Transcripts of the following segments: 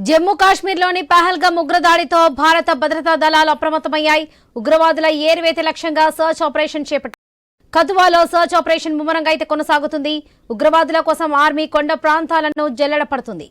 జమ్మూ కాశ్మీర్లోని పహల్గామ్ ఉగ్రదాడితో భారత భద్రతా దళాలు అప్రమత్తమయ్యాయి. ఉగ్రవాదుల ఏరివేత లక్ష్యంగా సర్చ్ ఆపరేషన్ చేపట్టారు. కథువాలో సర్చ్ ఆపరేషన్ ముమ్మరంగా అయితే కొనసాగుతుంది. ఉగ్రవాదుల కోసం ఆర్మీ కొండ ప్రాంతాలను జల్లెడ పడుతుంది.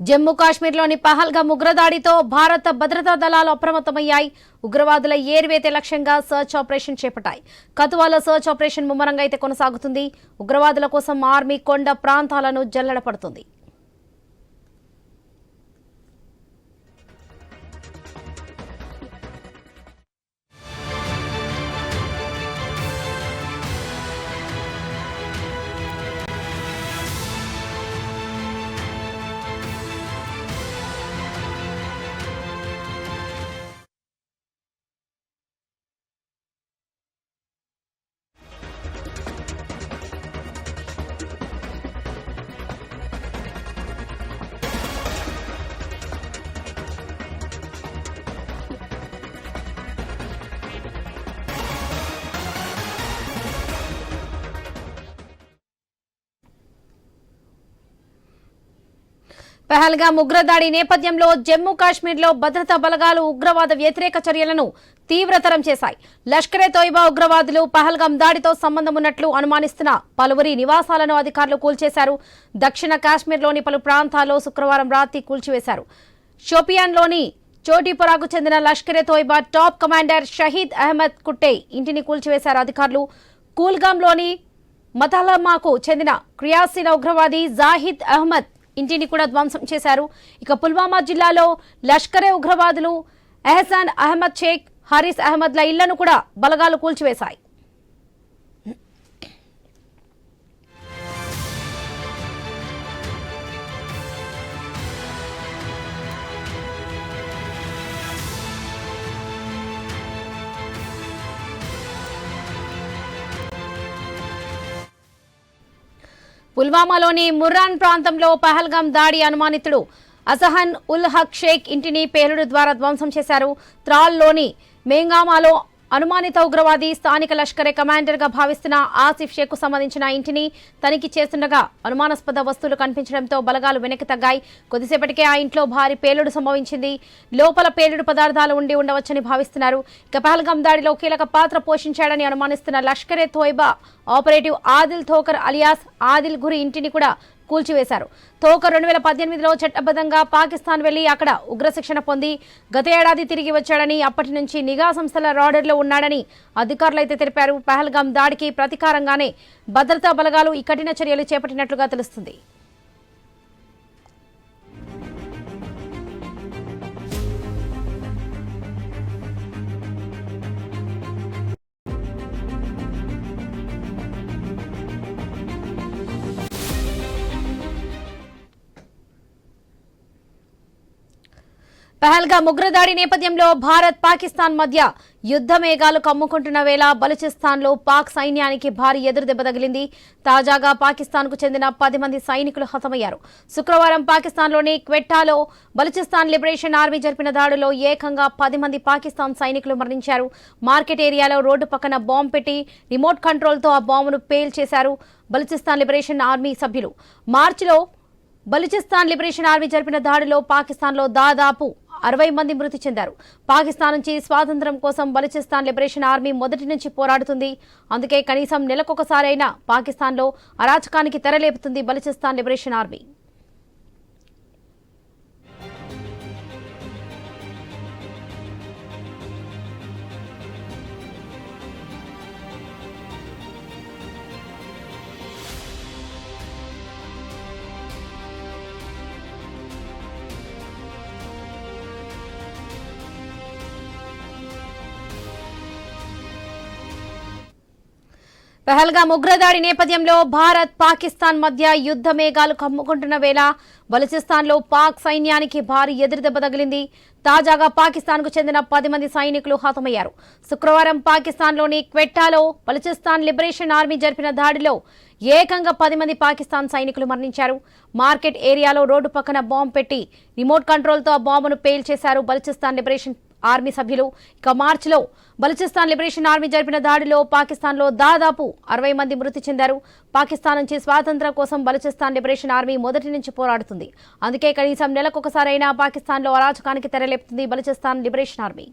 జమ్మూ కాశ్మీర్లోని పహల్గామ్ ఉగ్రదాడితో భారత భద్రతా దళాలు అప్రమత్తమయ్యాయి. ఉగ్రవాదుల ఏరివేత లక్ష్యంగా సర్చ్ ఆపరేషన్ చేపట్టాయి. కథువాలో సర్చ్ ఆపరేషన్ ముమ్మరంగా అయితే కొనసాగుతుంది. ఉగ్రవాదుల కోసం ఆర్మీ కొండ ప్రాంతాలను జల్లెడ పడుతుంది. పహల్గామ్ ఉగ్రదాడి నేపథ్యంలో జమ్మూ కాశ్మీర్లో భద్రతా బలగాలు ఉగ్రవాద వ్యతిరేక చర్యలను తీవ్రతరం చేశాయి. లష్కరే తోయిబా ఉగ్రవాదులు పహల్గామ్ దాడితో సంబంధం ఉన్నట్లు అనుమానిస్తున్న పలువురి నివాసాలను అధికారులు కూల్చేశారు. దక్షిణ కాశ్మీర్లోని పలు ప్రాంతాల్లో శుక్రవారం రాత్రి కూల్చివేశారు. షోపియాన్లోని చోటిపురాకు చెందిన లష్కరే తోయిబా టాప్ కమాండర్ షహీద్ అహ్మద్ కుట్టే ఇంటిని కూల్చివేశారు అధికారులు. కూల్గాంలోని మతలమాకు చెందిన క్రియాశీల ఉగ్రవాది జాహిద్ అహ్మద్ ఇంటిని కూడా ధ్వంసం చేశారు. ఇక పుల్వామా జిల్లాలో లష్కరే ఉగ్రవాదులు ఎహసాన్ అహ్మద్ షేక్, హరీస్ అహ్మద్ల ఇళ్లను కూడా బలగాలు కూల్చివేశాయి. పుల్వామాలోని ముర్రాన్ ప్రాంతంలో పహల్గామ్ దాడి అనుమానితుడు అజహన్ ఉల్ హక్ షేక్ ఇంటిని పేలుడు ద్వారా ధ్వంసం చేశారు. త్రాల్లోని మేంగామాలో అనుమానిత ఉగ్రవాది స్థానిక లష్కరే కమాండర్ గా భావిస్తున్న ఆసిఫ్ షేక్ కు సంబంధించిన ఇంటిని తనిఖీ చేస్తుండగా అనుమానాస్పద వస్తువులు కనిపించడంతో బలగాలు వెనక్కి తగ్గాయి. కొద్దిసేపటికే ఆ ఇంట్లో భారీ పేలుడు సంభవించింది. లోపల పేలుడు పదార్థాలు ఉండి ఉండవచ్చని భావిస్తున్నారు. ఇక పహల్గామ్ దాడిలో కీలక పాత్ర పోషించాడని అనుమానిస్తున్న లష్కరే తోయిబా ఆపరేటివ్ ఆదిల్ థోకర్ అలియాస్ ఆదిల్ గురి ఇంటిని కూడా కూల్చివేశారు. థోకర్ 2018లో చట్టబద్ధంగా పాకిస్తాన్ వెళ్లి అక్కడ ఉగ్రశిక్షణ పొంది గత ఏడాది తిరిగి వచ్చాడని, అప్పటి నుంచి నిఘా సంస్థల రాడర్లో ఉన్నాడని అధికారులు అయితే తెలిపారు. పహల్గామ్ దాడికి ప్రతీకారంగానే భద్రతా బలగాలు ఈ కఠిన చర్యలు చేపట్టినట్లుగా తెలుస్తుంది. పహల్గామ్ ఉగ్రదాడి నేపథ్యంలో భారత్ పాకిస్తాన్ మధ్య యుద్ధ మేఘాలు కమ్ముకుంటున్న వేళ బలూచిస్తాన్లో పాక్ సైన్యానికి భారీ ఎదురుదెబ్బ తగిలింది. తాజాగా పాకిస్తాన్కు చెందిన 10 మంది సైనికులు హతమయ్యారు. శుక్రవారం పాకిస్తాన్లోని క్వెట్టాలో బలూచిస్తాన్ లిబరేషన్ ఆర్మీ జరిపిన దాడిలో ఏకంగా 10 మంది పాకిస్తాన్ సైనికులు మరణించారు. మార్కెట్ ఏరియాలో రోడ్డు పక్కన బాంబు పెట్టి రిమోట్ కంట్రోల్తో ఆ బాంబును పేల్చేశారు బలూచిస్తాన్ లిబరేషన్ ఆర్మీ సభ్యులు. మార్చిలో బలూచిస్తాన్ లిబరేషన్ ఆర్మీ జరిపిన దాడిలో పాకిస్తాన్లో దాదాపు 60 మంది మృతి చెందారు. పాకిస్తాన్ నుంచి స్వాతంత్ర్యం కోసం బలూచిస్తాన్ లిబరేషన్ ఆర్మీ మొదటి నుంచి పోరాడుతుంది. అందుకే కనీసం నెలకొకసారైనా పాకిస్తాన్లో అరాచకానికి తెరలేపుతుంది బలూచిస్తాన్ లిబరేషన్ ఆర్మీ. పహల్గామ్ ఉగ్రదాడి నేపథ్యంలో భారత్ పాకిస్తాన్ మధ్య యుద్ధ మేఘాలు కమ్ముకుంటున్న వేళ బలూచిస్తాన్లో పాక్ సైన్యానికి భారీ ఎదురుదెబ్బ తగిలింది. తాజాగా పాకిస్తాన్కు చెందిన 10 మంది సైనికులు హతమయ్యారు. శుక్రవారం పాకిస్తాన్లోని క్వెట్టాలో బలూచిస్తాన్ లిబరేషన్ ఆర్మీ జరిపిన దాడిలో ఏకంగా 10 మంది పాకిస్తాన్ సైనికులు మరణించారు. మార్కెట్ ఏరియాలో రోడ్డు పక్కన బాంబు పెట్టి రిమోట్ కంట్రోల్తో ఆ బాంబును పేల్చేశారు బలూచిస్తాన్ లిబరేషన్ ఆర్మీ సభ్యులు. ఇక మార్చిలో బలూచిస్తాన్ లిబరేషన్ ఆర్మీ జరిపిన దాడిలో పాకిస్తాన్లో దాదాపు 60 మంది మృతి చెందారు. పాకిస్తాన్ నుంచి స్వాతంత్ర్యం కోసం బలూచిస్తాన్ లిబరేషన్ ఆర్మీ మొదటి నుంచి పోరాడుతుంది. అందుకే కనీసం నెలకొకసారైనా పాకిస్తాన్లో అరాచకానికి తెరలేపుతుంది బలూచిస్తాన్ లిబరేషన్ ఆర్మీ.